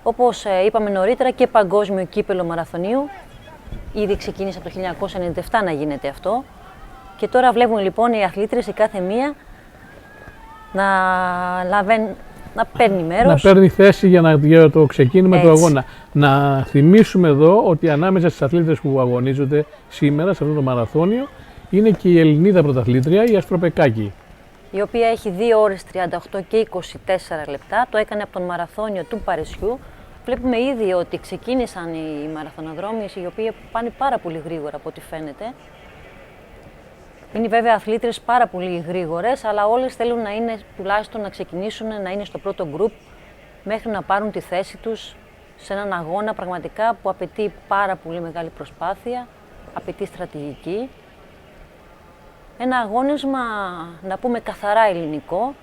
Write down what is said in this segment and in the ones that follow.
Όπως είπαμε νωρίτερα, και παγκόσμιο κύπελο μαραθωνίου. Ήδη ξεκίνησε από το 1997 να γίνεται αυτό. Και τώρα βλέπουμε λοιπόν οι αθλήτριες η κάθε μία να παίρνει μέρος. Να παίρνει θέση για το ξεκίνημα του αγώνα. Να θυμίσουμε εδώ ότι ανάμεσα στις αθλήτριες που αγωνίζονται σήμερα σε αυτό το μαραθώνιο είναι και η Ελληνίδα πρωταθλήτρια, η Αστροπεκάκη. Η οποία έχει 2 ώρες 38 και 24 λεπτά. Το έκανε από τον μαραθώνιο του Παρισιού. Βλέπουμε ήδη ότι ξεκίνησαν οι μαραθωνοδρόμιες, οι οποίοι πάνε πάρα πολύ γρήγορα από ό,τι φαίνεται. Είναι βέβαια αθλήτριες πάρα πολύ γρήγορες, αλλά όλες θέλουν να είναι, τουλάχιστον να ξεκινήσουν, να είναι στο πρώτο γκρουπ, μέχρι να πάρουν τη θέση τους σε έναν αγώνα πραγματικά που απαιτεί πάρα πολύ μεγάλη προσπάθεια, απαιτεί στρατηγική. Ένα αγώνισμα, να πούμε, καθαρά ελληνικό,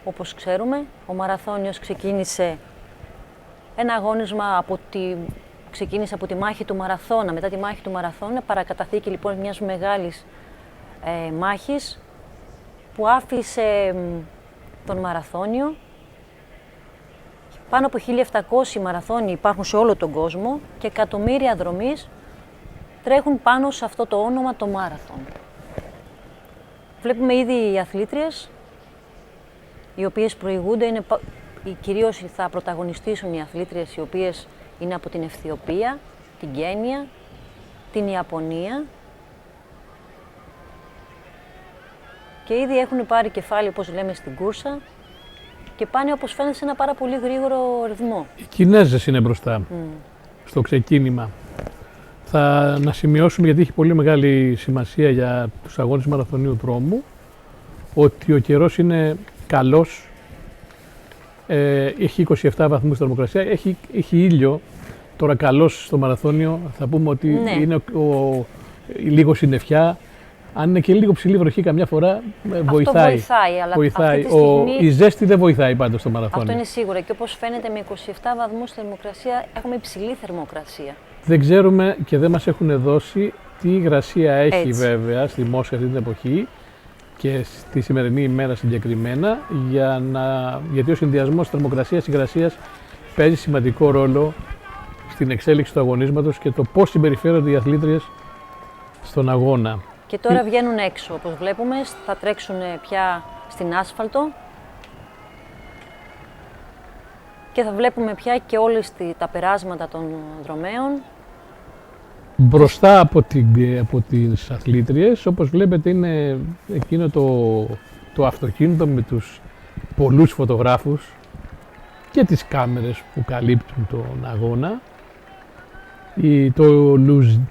όπως ξέρουμε. Ο μαραθώνιος ξεκίνησε ένα αγώνισμα ξεκίνησε από τη μάχη του Μαραθώνα. Μετά τη μάχη του Μαραθώνα, παρακαταθήκη λοιπόν μιας μεγάλης μάχης που άφησε τον μαραθώνιο. Πάνω από 1.700 μαραθώνιοι υπάρχουν σε όλο τον κόσμο και εκατομμύρια δρομείς τρέχουν πάνω σε αυτό το όνομα, το μάραθον. Βλέπουμε ήδη οι αθλήτριες, οι οποίες προηγούνται, κυρίως θα πρωταγωνιστήσουν οι αθλήτριες οι οποίες είναι από την Αιθιοπία, την Κένια, την Ιαπωνία και ήδη έχουν πάρει κεφάλι, όπως λέμε, στην κούρσα και πάνε, όπως φαίνεται, σε ένα πάρα πολύ γρήγορο ρυθμό. Οι Κινέζες είναι μπροστά στο ξεκίνημα. Να σημειώσουμε, γιατί έχει πολύ μεγάλη σημασία για τους αγώνες μαραθωνίου δρόμου, ότι ο καιρός είναι καλός. Έχει 27 βαθμούς θερμοκρασία, έχει ήλιο. Τώρα καλός στο μαραθώνιο, θα πούμε ότι είναι λίγο συννεφιά. Αν είναι και λίγο ψηλή βροχή καμιά φορά, βοηθάει. Αυτό βοηθάει, αλλά αυτή τη στιγμή... Η ζέστη δεν βοηθάει πάντως στο μαραθώνιο. Αυτό είναι σίγουρα, και όπως φαίνεται με 27 βαθμούς θερμοκρασία έχουμε υψηλή θερμοκρασία. Δεν ξέρουμε και δεν μας έχουν δώσει τι υγρασία έχει βέβαια στη Μόσχα αυτή την εποχή και στη σημερινή ημέρα συγκεκριμένα, γιατί ο συνδυασμός θερμοκρασίας-υγρασίας παίζει σημαντικό ρόλο στην εξέλιξη του αγωνίσματος και το πώς συμπεριφέρονται οι αθλήτριες στον αγώνα. Και τώρα βγαίνουν έξω, όπως βλέπουμε, θα τρέξουν πια στην άσφαλτο και θα βλέπουμε πια και όλες τα περάσματα των δρομέων. Μπροστά από τις αθλήτριες, όπως βλέπετε, είναι εκείνο το αυτοκίνητο με τους πολλούς φωτογράφους και τις κάμερες που καλύπτουν τον αγώνα.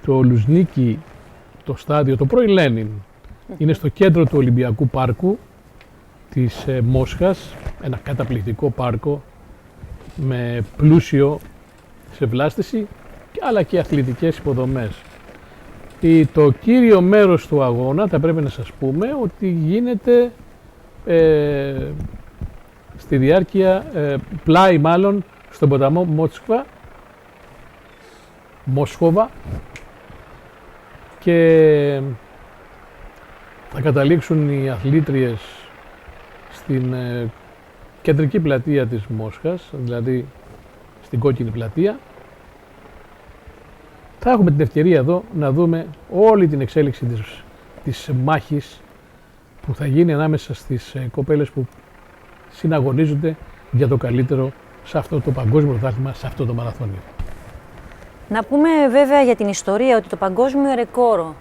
Το Λουζνίκι, το στάδιο, το πρώην Λένιν, είναι στο κέντρο του Ολυμπιακού Πάρκου της Μόσχας, ένα καταπληκτικό πάρκο με πλούσιο σε βλάστηση αλλά και αθλητικές υποδομές. Το κύριο μέρος του αγώνα, θα πρέπει να σας πούμε, ότι γίνεται στη διάρκεια, πλάι μάλλον, στον ποταμό Μόσχοβα, και θα καταλήξουν οι αθλήτριες στην κεντρική πλατεία της Μόσχας, δηλαδή στην κόκκινη πλατεία. Θα έχουμε την ευκαιρία εδώ να δούμε όλη την εξέλιξη της μάχης που θα γίνει ανάμεσα στις κοπέλες που συναγωνίζονται για το καλύτερο σε αυτό το παγκόσμιο πρωτάθλημα, σε αυτό το μαραθώνιο. Να πούμε βέβαια για την ιστορία ότι το παγκόσμιο ρεκόρ,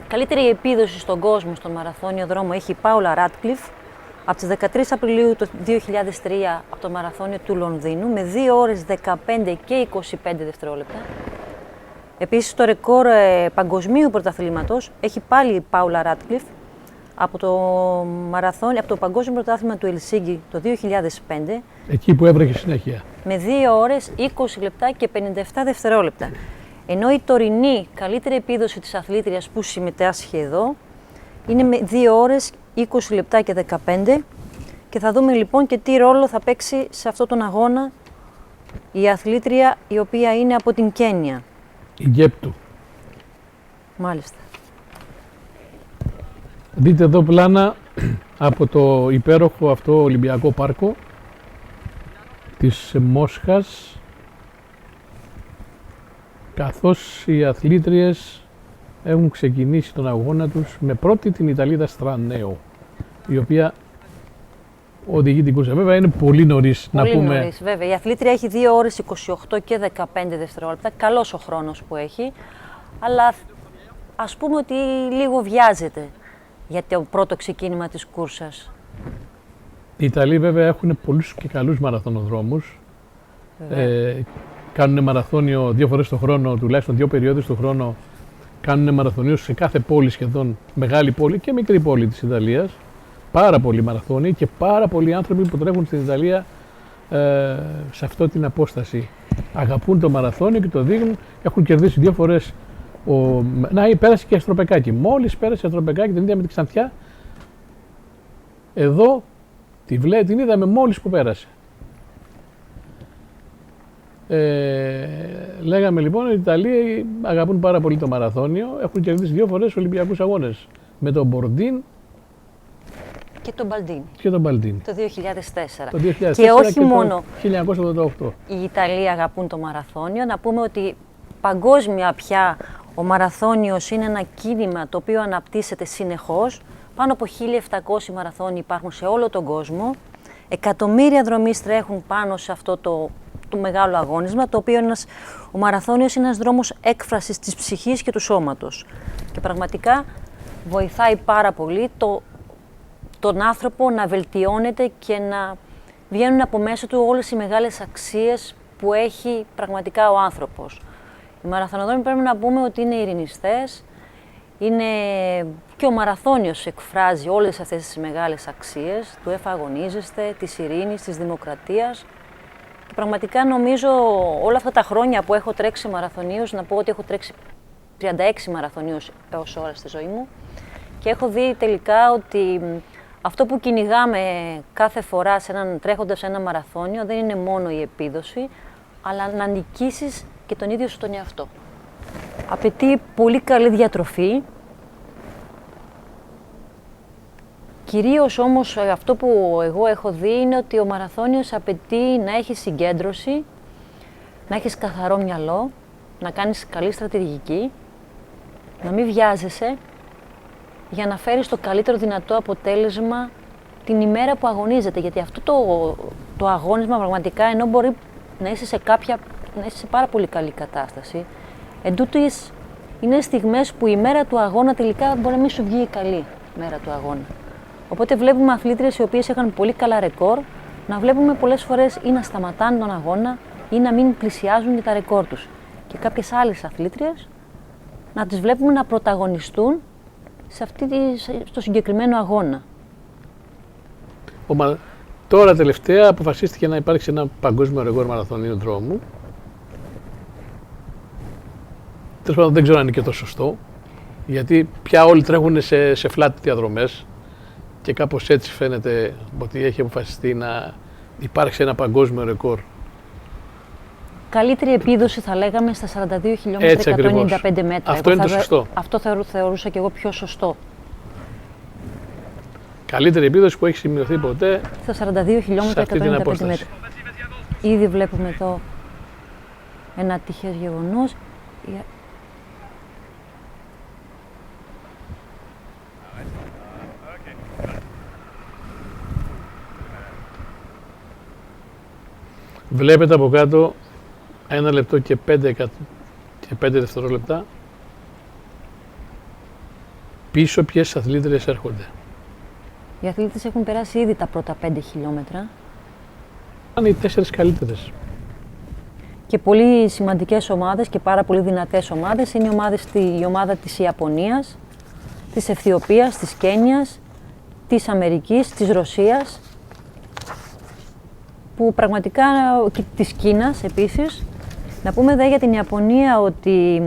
καλύτερη επίδοση στον κόσμο στον μαραθώνιο δρόμο, έχει η Πάουλα Ράτκλιφ από τις 13 Απριλίου του 2003 από το μαραθώνιο του Λονδίνου με 2 ώρες 15 και 25 δευτερόλεπτα. Επίσης το ρεκόρ παγκοσμίου πρωταθλήματος έχει πάλι η Πάουλα Ράτκλιφ από το παγκόσμιο πρωτάθλημα του Ελσίνκι το 2005. Εκεί που έβρεχε συνέχεια. Με 2 ώρες 20 λεπτά και 57 δευτερόλεπτα. Ενώ η τωρινή καλύτερη επίδοση της αθλήτριας που συμμετάσχει εδώ είναι με 2 ώρες 20 λεπτά και 15, και θα δούμε λοιπόν και τι ρόλο θα παίξει σε αυτόν τον αγώνα η αθλήτρια η οποία είναι από την Κένια. Η Γκέπτου. Μάλιστα. Δείτε εδώ πλάνα από το υπέροχο αυτό Ολυμπιακό Πάρκο της Μόσχας, καθώς οι αθλήτριες έχουν ξεκινήσει τον αγώνα τους με πρώτη την Ιταλίδα Στρανέο, η οποία οδηγεί την κούρσα. Βέβαια είναι πολύ νωρίς να πούμε. Πολύ νωρίς, βέβαια. Η αθλήτρια έχει 2 ώρες 28 και 15 δευτερόλεπτα. Καλός ο χρόνος που έχει, αλλά ας πούμε ότι λίγο βιάζεται για το πρώτο ξεκίνημα της κούρσας. Οι Ιταλοί βέβαια έχουν πολλούς και καλούς μαραθωνοδρόμους. Κάνουν μαραθώνιο 2 φορές το χρόνο, τουλάχιστον 2 περιόδους το χρόνο. Κάνουν μαραθωνίο σε κάθε πόλη σχεδόν, μεγάλη πόλη και μικρή πόλη της Ιταλίας. Πάρα πολλοί μαραθώνιοι και πάρα πολλοί άνθρωποι που τρέχουν στην Ιταλία σε αυτή την απόσταση. Αγαπούν το μαραθώνιο και το δείχνουν. Έχουν κερδίσει 2 φορές. Πέρασε και Αστροπεκάκη. Μόλις πέρασε Αστροπεκάκη την ίδια με τη Ξανθιά. Εδώ την είδαμε μόλις που πέρασε. Λέγαμε λοιπόν ότι οι Ιταλοί αγαπούν πάρα πολύ το μαραθώνιο. Έχουν κερδίσει 2 φορές Ολυμπιακούς αγώνες. Με τον Μπορντίν και τον Μπαλντίν. Το 2004. Το 2004 και όχι μόνο το 1988. οι Ιταλοί αγαπούν το μαραθώνιο. Να πούμε ότι παγκόσμια πια ο μαραθώνιος είναι ένα κίνημα το οποίο αναπτύσσεται συνεχώς. Πάνω από 1.700 μαραθώνιοι υπάρχουν σε όλο τον κόσμο. Εκατομμύρια δρομείς τρέχουν πάνω σε αυτό το μεγάλο αγώνισμα, το οποίο ο μαραθώνιος είναι ένας δρόμος έκφρασης της ψυχής και του σώματος. Και πραγματικά βοηθάει πάρα πολύ τον άνθρωπο να βελτιώνεται και να βγαίνουν από μέσα του όλες οι μεγάλες αξίες που έχει πραγματικά ο άνθρωπος. Οι μαραθωνοδρόμοι πρέπει να πούμε ότι είναι ειρηνιστές, και ο μαραθώνιος εκφράζει όλες αυτές τις μεγάλες αξίες, του εφαγωνίζεστε, της ειρήνης, της δημοκρατίας. Και πραγματικά νομίζω όλα αυτά τα χρόνια που έχω τρέξει μαραθωνίους, να πω ότι έχω τρέξει 36 μαραθωνίους έως ώρα στη ζωή μου και έχω δει τελικά ότι αυτό που κυνηγάμε κάθε φορά τρέχοντας ένα μαραθώνιο δεν είναι μόνο η επίδοση, αλλά να νικήσεις και τον ίδιο σου τον εαυτό. Απαιτεί πολύ καλή διατροφή. Κυρίως όμως αυτό που εγώ έχω δει είναι ότι ο μαραθώνιος απαιτεί να έχεις συγκέντρωση, να έχεις καθαρό μυαλό, να κάνεις καλή στρατηγική, να μην βιάζεσαι για να φέρεις το καλύτερο δυνατό αποτέλεσμα την ημέρα που αγωνίζεται. Γιατί αυτό το αγώνισμα πραγματικά, ενώ μπορεί να είσαι σε πάρα πολύ καλή κατάσταση, εντούτοις είναι στιγμές που η μέρα του αγώνα τελικά μπορεί να μην σου βγει η καλή μέρα του αγώνα. Οπότε βλέπουμε αθλήτριες οι οποίες είχαν πολύ καλά ρεκόρ, να βλέπουμε πολλές φορές ή να σταματάνε τον αγώνα ή να μην πλησιάζουν και τα ρεκόρ τους. Και κάποιες άλλες αθλήτριες να τις βλέπουμε να πρωταγωνιστούν στο συγκεκριμένο αγώνα. Τώρα τελευταία αποφασίστηκε να υπάρξει ένα παγκόσμιο ρεκόρ μαραθωνίου δρόμου. Τέλος πάντων δεν ξέρω αν είναι και το σωστό, γιατί πια όλοι τρέχουν σε flat διαδρομές και κάπως έτσι φαίνεται ότι έχει αποφασιστεί να υπάρξει ένα παγκόσμιο ρεκόρ. Καλύτερη επίδοση θα λέγαμε στα 42 χιλιόμετρα 195 μέτρα. Αυτό είναι το σωστό. Αυτό θεωρούσα και εγώ πιο σωστό. Καλύτερη επίδοση που έχει σημειωθεί ποτέ στα 42 χιλιόμετρα 195 μέτρα. Ήδη βλέπουμε εδώ ένα τυχαίο γεγονός. Βλέπετε από κάτω 1 λεπτό και 5 δευτερόλεπτα πίσω ποιες αθλήτριες έρχονται. Οι αθλήτες έχουν περάσει ήδη τα πρώτα 5 χιλιόμετρα. Είναι οι 4 καλύτερες. Και πολύ σημαντικές ομάδες και πάρα πολύ δυνατές ομάδες είναι η ομάδα της Ιαπωνίας, της Αιθιοπίας, της Κένιας, της Αμερικής, της Ρωσίας, που πραγματικά, και της Κίνας επίσης. Να πούμε δε για την Ιαπωνία ότι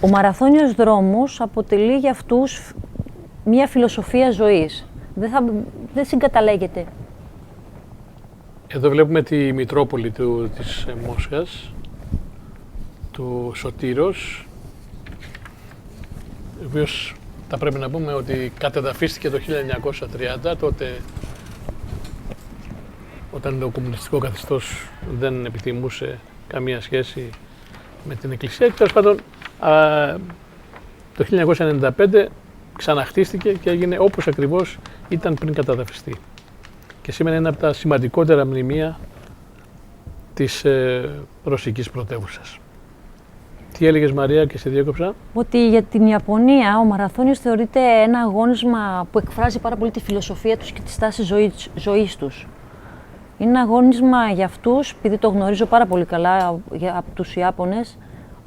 ο μαραθώνιος δρόμος αποτελεί για αυτούς μια φιλοσοφία ζωής. Δεν συγκαταλέγεται. Εδώ βλέπουμε τη Μητρόπολη της Μόσχας, του Σωτήρος, ο οποίος θα πρέπει να πούμε ότι κατεδαφίστηκε το 1930, τότε όταν το κομμουνιστικό καθεστώς δεν επιθυμούσε καμία σχέση με την Εκκλησία. Και τέλος πάντων, το 1995 ξαναχτίστηκε και έγινε όπως ακριβώς ήταν πριν καταδαφιστεί. Και σήμερα είναι από τα σημαντικότερα μνημεία της ρωσικής πρωτεύουσας. Τι έλεγες, Μαρία, και σε διέκοψα? Ότι για την Ιαπωνία ο μαραθώνιος θεωρείται ένα αγώνισμα που εκφράζει πάρα πολύ τη φιλοσοφία τους και τη στάση ζωής τους. Είναι ένα αγώνισμα για αυτούς, επειδή το γνωρίζω πάρα πολύ καλά από τους Ιάπωνες,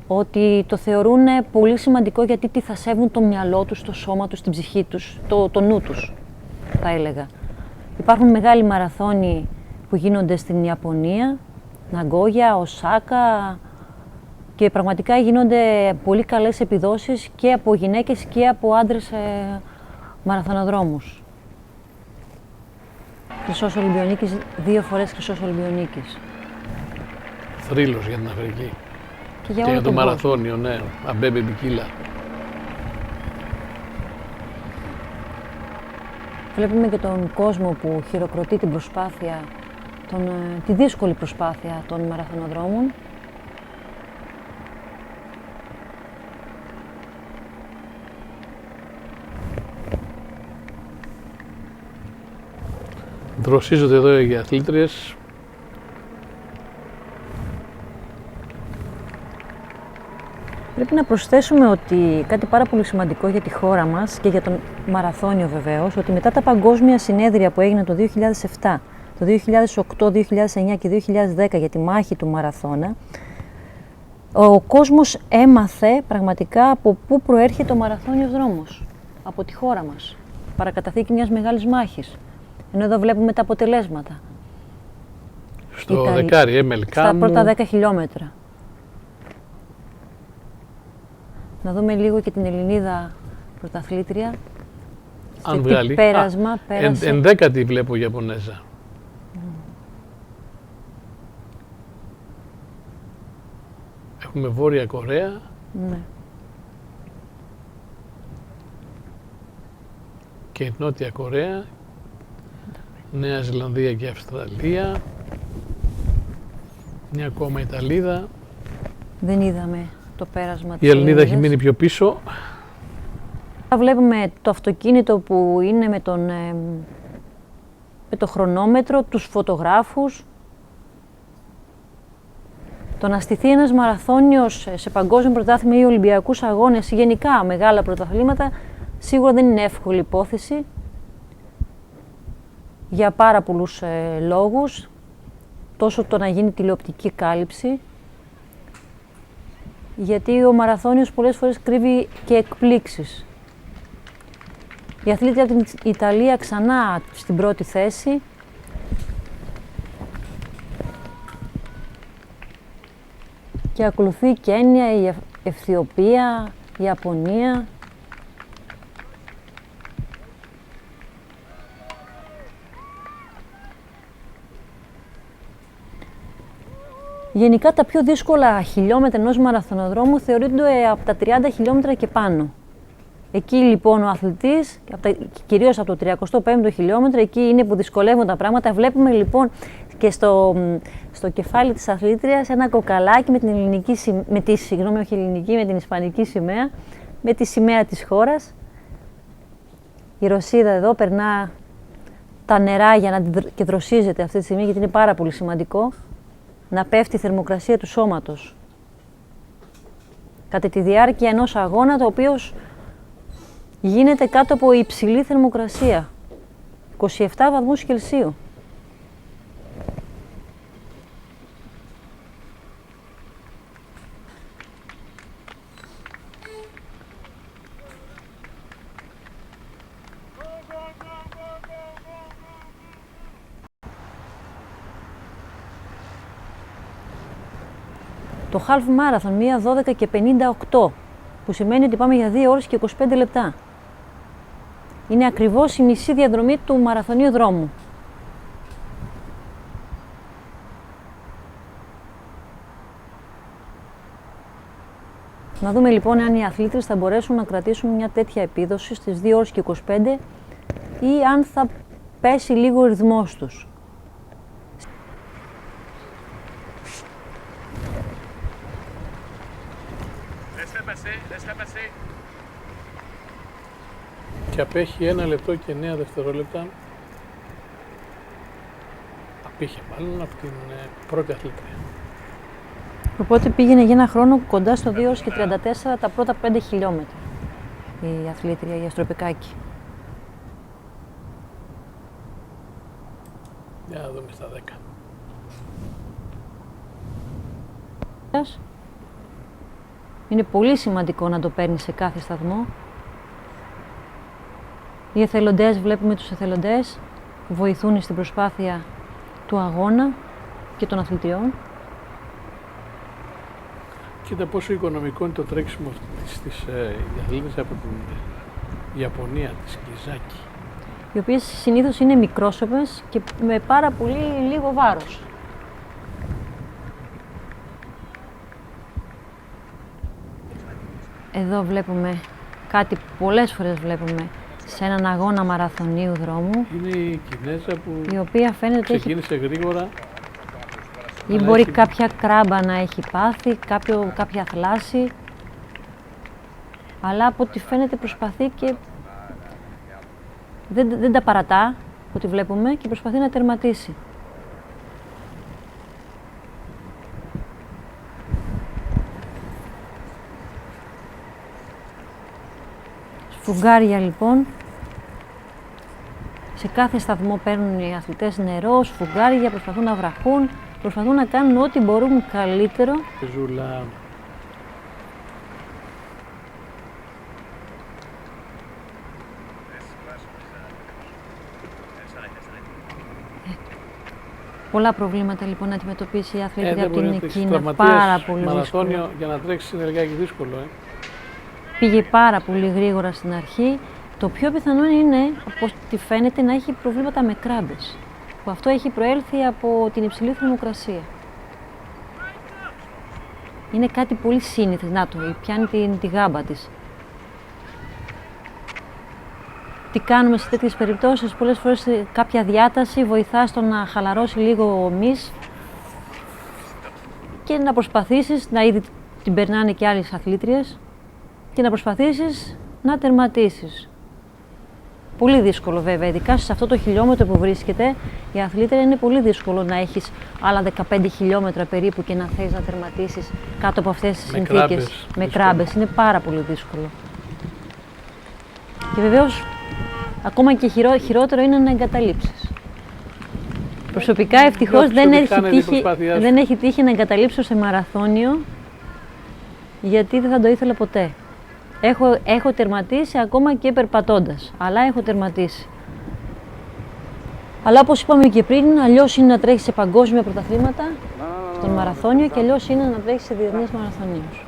ότι το θεωρούν πολύ σημαντικό γιατί τι θα σέβουν το μυαλό τους, το σώμα τους, την ψυχή τους, το νου τους, θα έλεγα. Υπάρχουν μεγάλοι μαραθώνιοι που γίνονται στην Ιαπωνία, Ναγκόγια, Οσάκα, και πραγματικά γίνονται πολύ καλές επιδόσεις και από γυναίκες και από άντρες μαραθωνοδρόμους. Χρυσός Ολυμπιονίκης, 2 φορές χρυσός Ολυμπιονίκης. Θρύλος για την Αφρική. Και για το μαραθώνιο, ναι, Αμπέμπε Μπικίλα. Βλέπουμε και τον κόσμο που χειροκροτεί την προσπάθεια, τη δύσκολη προσπάθεια των μαραθωνοδρόμων. Δροσίζονται εδώ οι αθλήτριες. Πρέπει να προσθέσουμε ότι κάτι πάρα πολύ σημαντικό για τη χώρα μας και για τον μαραθώνιο βεβαίως, ότι μετά τα παγκόσμια συνέδρια που έγιναν το 2007, το 2008, 2009 και 2010 για τη μάχη του μαραθώνα, ο κόσμος έμαθε πραγματικά από πού προέρχεται ο μαραθώνιος δρόμος, από τη χώρα μας, παρακαταθήκη μιας μεγάλης μάχης. Ενώ εδώ βλέπουμε τα αποτελέσματα. Στο δεκάρι, στα πρώτα 10 χιλιόμετρα. Να δούμε λίγο και την Ελληνίδα πρωταθλήτρια. Αν βγάλει. Πέρασμα, πέρασε. Ενδέκατη βλέπω Ιαπωνέζα. Έχουμε Βόρεια Κορέα. Ναι. Και Νότια Κορέα. Νέα Ζηλανδία και Αυστραλία. Μια ακόμα Ιταλίδα. Δεν είδαμε το πέρασμα της Η Ελληνίδα έχει μείνει πιο πίσω. Βλέπουμε το αυτοκίνητο που είναι με το χρονόμετρο, τους φωτογράφους. Το να στηθεί ένας μαραθώνιος σε παγκόσμιο πρωτάθλημα ή Ολυμπιακούς αγώνες ή γενικά μεγάλα πρωταθλήματα σίγουρα δεν είναι εύκολη υπόθεση για πάρα πολλούς λόγους. Τόσο το να γίνει τηλεοπτική κάλυψη, γιατί ο μαραθώνιος πολλές φορές κρύβει και εκπλήξεις. Η αθλήτρια από την Ιταλία ξανά στην πρώτη θέση. Και ακολουθεί η Κένια, η Αιθιοπία, η Ιαπωνία. Γενικά τα πιο δύσκολα χιλιόμετρα ενός μαραθωνοδρόμου θεωρούνται από τα 30 χιλιόμετρα και πάνω. Εκεί λοιπόν ο αθλητής, κυρίως από το 35ο χιλιόμετρο, εκεί είναι που δυσκολεύουν τα πράγματα. Βλέπουμε λοιπόν και στο κεφάλι της αθλήτριας ένα κοκαλάκι με την ελληνική, με την ισπανική σημαία, με τη σημαία της χώρας. Η Ρωσίδα εδώ περνά τα νερά και δροσίζεται αυτή τη στιγμή, γιατί είναι πάρα πολύ σημαντικό να πέφτει η θερμοκρασία του σώματος κατά τη διάρκεια ενός αγώνα, το οποίος γίνεται κάτω από υψηλή θερμοκρασία, 27 βαθμούς Κελσίου. Το half marathon, 1:12 και 58, που σημαίνει ότι πάμε για 2 ώρες και 25 λεπτά. Είναι ακριβώς η μισή διαδρομή του μαραθωνίου δρόμου. Να δούμε λοιπόν αν οι αθλήτες θα μπορέσουν να κρατήσουν μια τέτοια επίδοση στις 2 ώρες και 25 ή αν θα πέσει λίγο ο ρυθμός τους. Και απέχει 1 λεπτό και 9 δευτερόλεπτα. Απήχε μάλλον από την πρώτη αθλήτρια. Οπότε πήγαινε για ένα χρόνο κοντά στο 2 ώρες και 34 τα πρώτα 5 χιλιόμετρα η αθλήτρια, η Αστροπικάκη. Για να δούμε στα 10. Είναι πολύ σημαντικό να το παίρνει σε κάθε σταθμό. Οι εθελοντές, βλέπουμε τους εθελοντές που βοηθούν στην προσπάθεια του αγώνα και των αθλητριών. Κοίτα πόσο οικονομικό είναι το τρέξιμο στις αθλήτες από την Ιαπωνία, της Κιζάκη. Οι οποίες συνήθως είναι μικρόσωπες και με πάρα πολύ λίγο βάρος. Εδώ βλέπουμε κάτι που πολλές φορές βλέπουμε σε έναν αγώνα μαραθωνίου δρόμου. Είναι η Κινέζα που η οποία φαίνεται ότι ξεκίνησε γρήγορα. Ή μπορεί κάποια κράμπα να έχει πάθει, κάποια θλάση. Αλλά από ό,τι φαίνεται προσπαθεί και δεν τα παρατά, ό,τι βλέπουμε, και προσπαθεί να τερματίσει. Σφουγγάρια λοιπόν. Σε κάθε σταθμό παίρνουν οι αθλητές νερό, σφουγγάρια, προσπαθούν να βραχούν, προσπαθούν να κάνουν ό,τι μπορούν καλύτερο. Ζούλα. Πολλά προβλήματα λοιπόν να αντιμετωπίσει η αθλήτρια από την Κίνα. Πάρα πολύ μαραθώνιο δύσκολο. Για να τρέξει είναι λιγάκι δύσκολο. Πήγε πάρα πολύ γρήγορα στην αρχή. Το πιο πιθανό είναι, από ό,τι φαίνεται, να έχει προβλήματα με κράμπες. Που αυτό έχει προέλθει από την υψηλή θερμοκρασία. Είναι κάτι πολύ σύνηθες. Να το, πιάνει τη γάμπα της. Τι κάνουμε σε τέτοιες περιπτώσεις? Πολλές φορές κάποια διάταση βοηθά στο να χαλαρώσει λίγο ο μυς και να προσπαθήσεις, να ήδη την περνάνε και άλλες αθλήτριες, και να προσπαθήσεις να τερματίσεις. Πολύ δύσκολο βέβαια, ειδικά σε αυτό το χιλιόμετρο που βρίσκεται η αθλήτρια, είναι πολύ δύσκολο να έχεις άλλα 15 χιλιόμετρα περίπου και να θες να τερματίσεις κάτω από αυτές τις συνθήκες. Με κράμπες, είναι πάρα πολύ δύσκολο. Και βεβαίως ακόμα και χειρότερο είναι να εγκαταλείψεις. Προσωπικά ευτυχώς δεν έχει τύχει να εγκαταλείψω σε μαραθώνιο, γιατί δεν θα το ήθελα ποτέ. Έχω τερματίσει ακόμα και περπατώντας, αλλά έχω τερματίσει. Αλλά όπως είπαμε και πριν, αλλιώς είναι να τρέχεις σε παγκόσμια πρωταθλήματα, στον μαραθώνιο, και αλλιώς είναι να τρέχεις σε διεθνείς μαραθωνίους.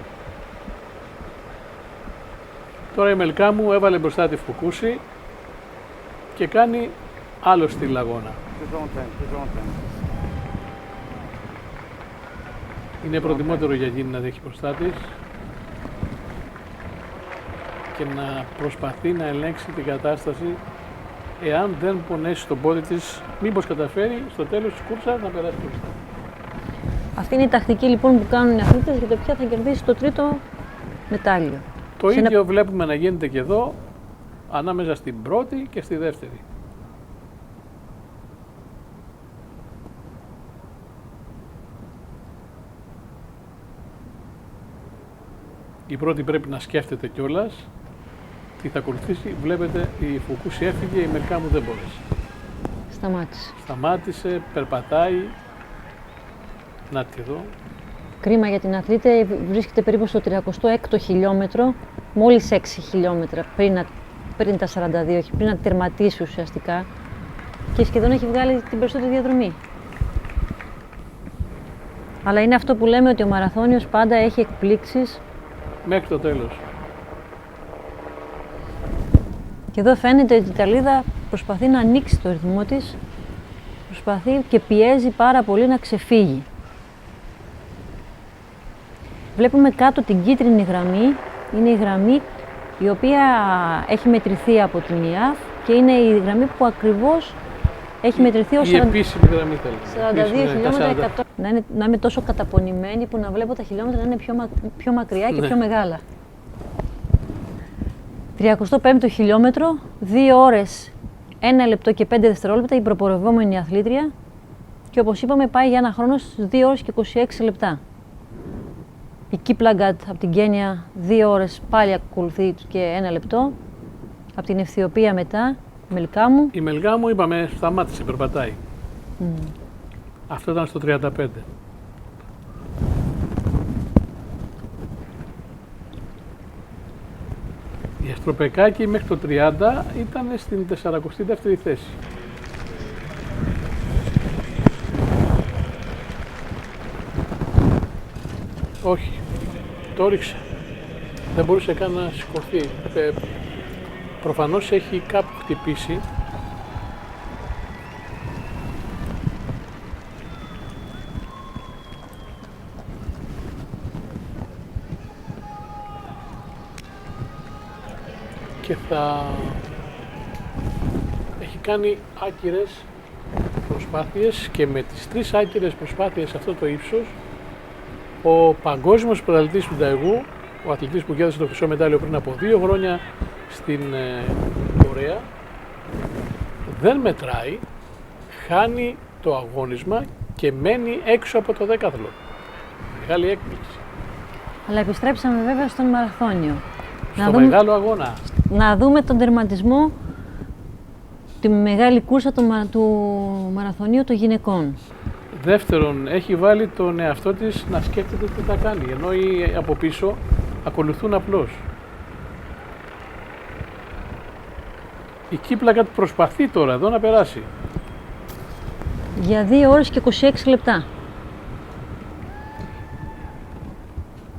Τώρα η Μελκά μου έβαλε μπροστά τη Φουκούση και κάνει άλλο στυλ αγώνα. Είναι προτιμότερο για εκείνη να δέχει μπροστά της και να προσπαθεί να ελέγξει την κατάσταση, εάν δεν πονέσει το πόδι της, μήπως καταφέρει στο τέλος της κούρσας να περάσει μπροστά. Αυτή είναι η τακτική λοιπόν που κάνουν οι αθλήτες για το ποια θα κερδίσει το τρίτο μετάλλιο. Το ίδιο βλέπουμε να γίνεται και εδώ, ανάμεσα στην πρώτη και στη δεύτερη. Η πρώτη πρέπει να σκέφτεται κιόλας τι θα ακολουθήσει. Βλέπετε, η Φουκούση έφυγε, η Μελκά μου δεν μπόρεσε. Σταμάτησε, περπατάει. Να τη δω. Κρίμα για την αθλήτρια, βρίσκεται περίπου στο 36ο χιλιόμετρο, μόλις 6 χιλιόμετρα πριν τα 42, πριν να τερματίσει ουσιαστικά, και σχεδόν έχει βγάλει την περισσότερη διαδρομή. Αλλά είναι αυτό που λέμε, ότι ο μαραθώνιος πάντα έχει εκπλήξεις. Μέχρι το τέλος. Και εδώ φαίνεται ότι η Ιταλίδα προσπαθεί να ανοίξει το ρυθμό της, προσπαθεί και πιέζει πάρα πολύ να ξεφύγει. Βλέπουμε κάτω την κίτρινη γραμμή, είναι η γραμμή η οποία έχει μετρηθεί από την ΙΑΦ και είναι η γραμμή που ακριβώς έχει μετρηθεί ως 42 χιλιόμετρα 100. Να είμαι τόσο καταπονημένη που να βλέπω τα χιλιόμετρα να είναι πιο μακριά και πιο μεγάλα. 35ο χιλιόμετρο, 2 ώρες, 1 λεπτό και 5 δευτερόλεπτα η προπορευόμενη αθλήτρια και όπως είπαμε πάει για ένα χρόνο στις 2 ώρες και 26 λεπτά. Η Κίπλαγκατ από την Κένια 2 ώρες πάλι ακολουθεί και 1 λεπτό. Από την Αιθιοπία μετά, Μελκάμου. Η Μελκάμου είπαμε σταμάτησε, περπατάει. Αυτό ήταν στο 35. Η Αστροπεκάκη μέχρι το 30 ήταν στην 42η θέση. Όχι, το ρίξε. Δεν μπορούσε καν να σηκωθεί. Προφανώς έχει κάπου χτυπήσει. Και θα έχει κάνει άκυρες προσπάθειες και με τις 3 άκυρες προσπάθειες σε αυτό το ύψος ο παγκόσμιος πρωταθλητής του Νταεγού, ο αθλητής που κέρδισε το χρυσό μετάλλιο πριν από 2 χρόνια στην Κορέα, δεν μετράει, χάνει το αγώνισμα και μένει έξω από το δέκαθλο. Μεγάλη έκπληξη. Αλλά επιστρέψαμε βέβαια στον μαραθώνιο. Στο μεγάλο αγώνα. Να δούμε τον τερματισμό, τη μεγάλη κούρσα του μαραθωνίου των γυναικών. Δεύτερον, έχει βάλει τον εαυτό της να σκέφτεται τι θα κάνει, ενώ οι από πίσω ακολουθούν απλώς. Η Κίπλαγκατ προσπαθεί τώρα εδώ να περάσει. Για 2 ώρες και 26 λεπτά.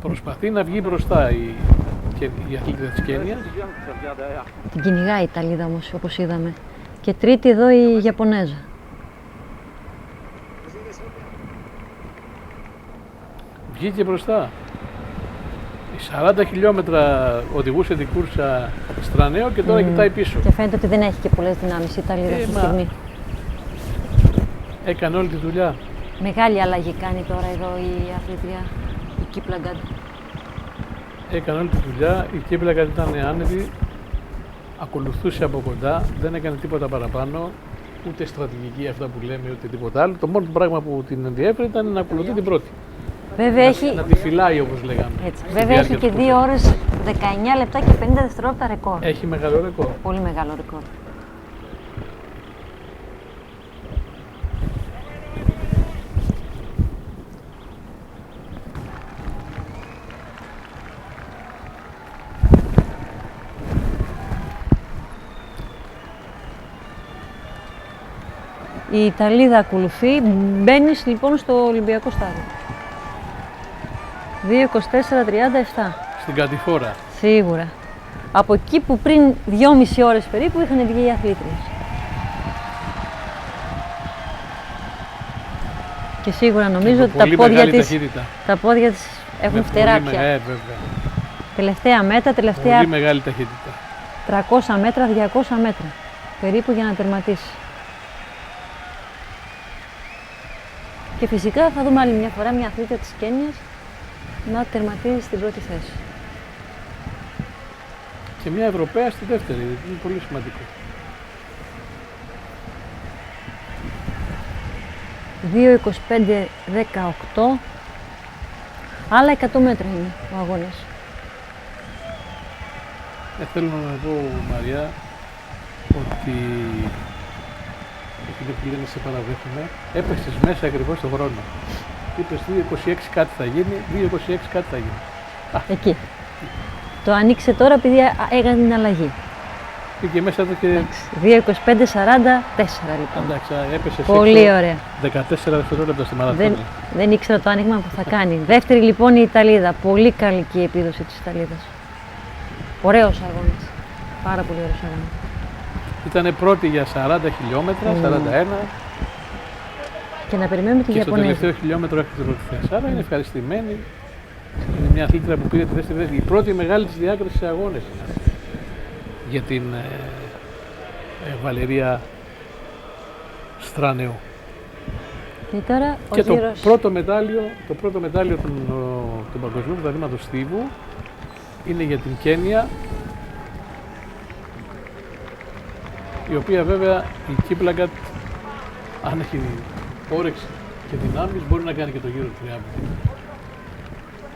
Προσπαθεί να βγει μπροστά η αθλήτρια της Κένια. Την κυνηγάει η Ιταλίδα όμως, όπως είδαμε. Και τρίτη εδώ η Ιαπωνέζα. Βγήκε μπροστά. Οι 40 χιλιόμετρα οδηγούσε την κούρσα στραναίο και τώρα κοιτάει πίσω. Και φαίνεται ότι δεν έχει και πολλές δυνάμεις η Ιταλίδα αυτή τη στιγμή. Έκανε όλη τη δουλειά. Μεγάλη αλλαγή κάνει τώρα εδώ η αθλήτρια, η Κίπλαγκατ. Έκανε όλη τη δουλειά, η Κίπλαγκατ ήταν άνετη, ακολουθούσε από κοντά, δεν έκανε τίποτα παραπάνω, ούτε στρατηγική αυτά που λέμε, ούτε τίποτα άλλο. Το μόνο πράγμα που την ενδιέφερε ήταν να ακολουθεί την πρώτη. Βέβαια έχει... Να τη φυλάει, όπως λέγαμε. Έτσι. Βέβαια έχει και 2 ώρες, 19 λεπτά και 50 δευτερόλεπτα ρεκόρ. Έχει μεγάλο ρεκόρ. Πολύ μεγάλο ρεκόρ. Η Ιταλίδα ακολουθεί, μπαίνει λοιπόν στο Ολυμπιακό στάδιο. 2:24:37. Στην κατηφόρα. Σίγουρα. Από εκεί που πριν 2,5 ώρες περίπου είχαν βγει οι αθλήτριες. Και σίγουρα νομίζω ότι τα πόδια της έχουν φτερά πια. Βέβαια. Τελευταία μέτρα, Πολύ μεγάλη ταχύτητα. 300 μέτρα, 200 μέτρα περίπου για να τερματίσει. Και φυσικά θα δούμε άλλη μια φορά μια αθλήτρια της Κένιας να τερματίζει στην πρώτη θέση. Και μια Ευρωπαία στη δεύτερη, είναι πολύ σημαντικό. 2:25:18. Άλλα 100 μέτρα είναι ο αγώνας. Θέλω να πω, Μαριά, ότι επειδή που λένε σε παραδέχομαι, έπεσες μέσα ακριβώς στον χρόνο. Είπες 2:26 κάτι θα γίνει, 2:26 κάτι θα γίνει. Εκεί. Το ανοίξε τώρα επειδή έκανε την αλλαγή. Πήγε μέσα εδώ και... 2:25:44 λοιπόν. Εντάξει, έπεσες πολύ ωραία. 14 δευτερόλεπτα στη μαραθώνη. Δεν ήξερα το άνοιγμα που θα κάνει. Δεύτερη λοιπόν η Ιταλίδα. Πολύ καλή και η επίδοση της Ιταλίδας. Ωραίος αγώνας. Πάρα πολύ ωραίος αγώνας. Ήτανε πρώτη για 40 χιλιόμετρα, 41. Και να περιμένουμε τη Ιαπωνέζα. Και στο τελευταίο χιλιόμετρο έχει την πρώτη θέση. Άρα είναι ευχαριστημένη. Είναι μια αθλήτρια που πήρε τη δεύτερη θέση. Η πρώτη μεγάλη της διάκριση σε αγώνες για την Βαλερία Στρανέου. Και το πρώτο μετάλλιο του Παγκοσμίου Πρωταθλήματος Στίβου είναι για την Κένια η οποία βέβαια η Κίπλαγκατ, αν έχει όρεξη και δυνάμεις, μπορεί να κάνει και το γύρο του Τριάμβου.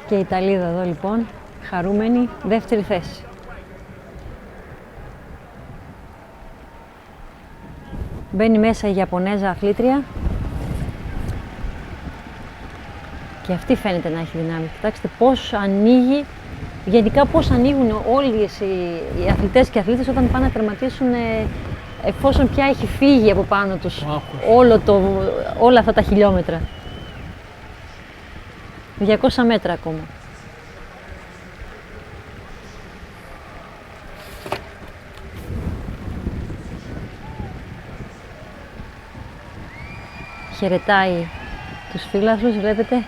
Και η Ιταλίδα εδώ λοιπόν, χαρούμενη, δεύτερη θέση. Μπαίνει μέσα η Ιαπωνέζα αθλήτρια. Και αυτή φαίνεται να έχει δυνάμει. Κοιτάξτε πώς ανοίγει, γενικά πώς ανοίγουν όλοι οι αθλητές και αθλήτες όταν πάνε να τερματίσουν, εφόσον πια έχει φύγει από πάνω τους όλα αυτά τα χιλιόμετρα. 200 μέτρα ακόμα. Χαιρετάει τους φίλαθλους, βλέπετε.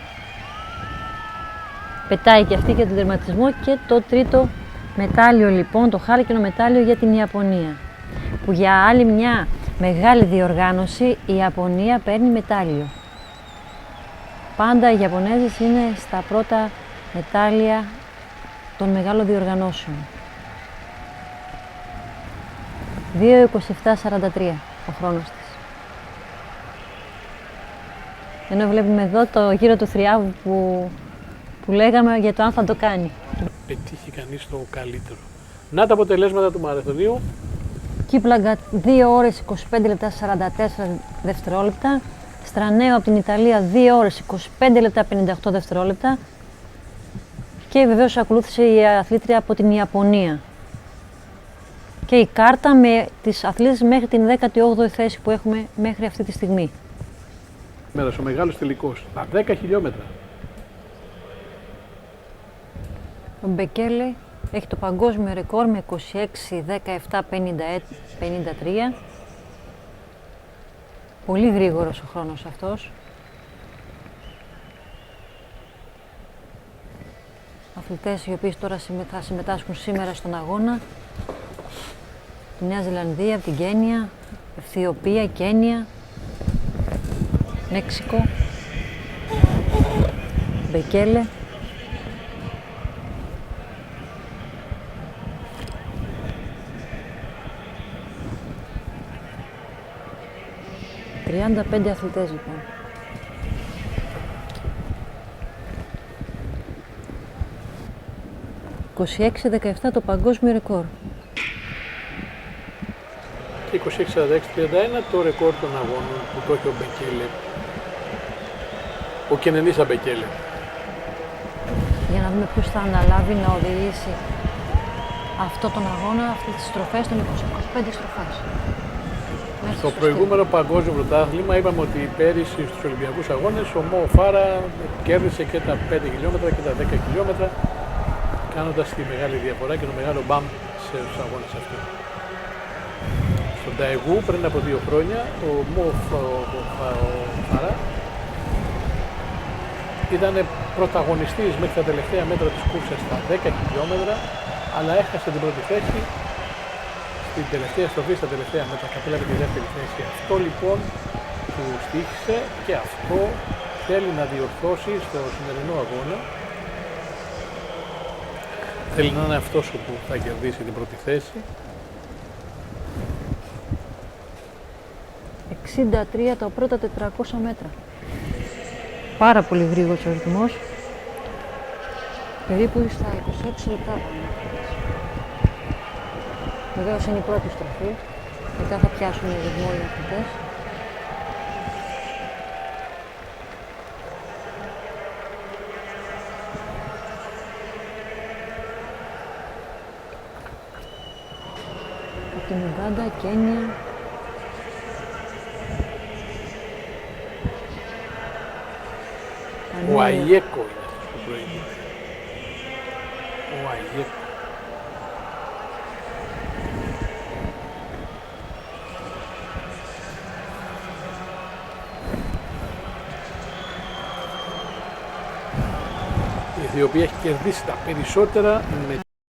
Πετάει και αυτή για τον τερματισμό και το τρίτο μετάλλιο λοιπόν, το χάλκινο μετάλλιο για την Ιαπωνία. Που για άλλη μια μεγάλη διοργάνωση η Ιαπωνία παίρνει μετάλλιο. Πάντα οι Ιαπωνέζες είναι στα πρώτα μετάλλια των μεγάλων διοργανώσεων. 2:27:43 ο χρόνος της. Ενώ βλέπουμε εδώ το γύρο του Θριάβου που λέγαμε για το αν θα το κάνει. Πετύχει κανείς το καλύτερο. Να τα αποτελέσματα του μαραθωνίου. Κίπλαγκατ 2 ώρες 25 λεπτά 44 δευτερόλεπτα. Στρανέο από την Ιταλία 2 ώρες 25 λεπτά 58 δευτερόλεπτα. Και βεβαίως ακολούθησε η αθλήτρια από την Ιαπωνία. Και η κάρτα με τις αθλήτες μέχρι την 18η θέση που έχουμε μέχρι αυτή τη στιγμή. Ο μεγάλος τελικός, τα 10 χιλιόμετρα. Ο Μπεκέλε έχει το παγκόσμιο ρεκόρ με 26:17:53. Πολύ γρήγορος ο χρόνος αυτός. Αθλητές οι οποίοι τώρα θα συμμετάσχουν σήμερα στον αγώνα. Τη Νέα Ζηλανδία, την Κένια, Αιθιοπία, Κένια, Μέξικο, Μπεκέλε. ...35 αθλητές λοιπόν. ...26-17 το παγκόσμιο ρεκόρ. Και 26-46-31 το ρεκόρ των αγώνων που το έχει ο Μπεκέλε. Ο Κενενίσα Μπεκέλε. Για να δούμε ποιος θα αναλάβει να οδηγήσει αυτό τον αγώνα, αυτές τις στροφές, των 25 στροφές. Στο προηγούμενο παγκόσμιο πρωτάθλημα είπαμε ότι πέρυσι στους Ολυμπιακούς Αγώνες ο Μο Φάρα κέρδισε και τα 5 χιλιόμετρα και τα 10 χιλιόμετρα, κάνοντας τη μεγάλη διαφορά και το μεγάλο μπαμ στους αγώνες αυτούς. Στον Ταεγού πριν από 2 χρόνια ο Μο Φάρα ήταν πρωταγωνιστής μέχρι τα τελευταία μέτρα της κούρσας στα 10 χιλιόμετρα, αλλά έχασε την πρώτη θέση στην τελευταία στροφή, στα τελευταία μέτρα, κατέλαβε τη δεύτερη θέση. Αυτό λοιπόν του στοίχησε και αυτό θέλει να διορθώσει στο σημερινό αγώνα. Θέλει να είναι αυτός που θα κερδίσει την πρώτη θέση. 63 τα πρώτα 400 μέτρα. Πάρα πολύ γρήγορος ο ρυθμός. Περίπου στα 26 λεπτά. Βεβαίως είναι η πρώτη στροφή. Μετά θα πιάσουν ρυθμό οι αθλητές. Από την Ουγκάντα, Κένια. Ο Αϊέκο είναι αυτός που προηγείται. Ο Αϊέκο. Η Αιθιοπία έχει κερδίσει τα περισσότερα με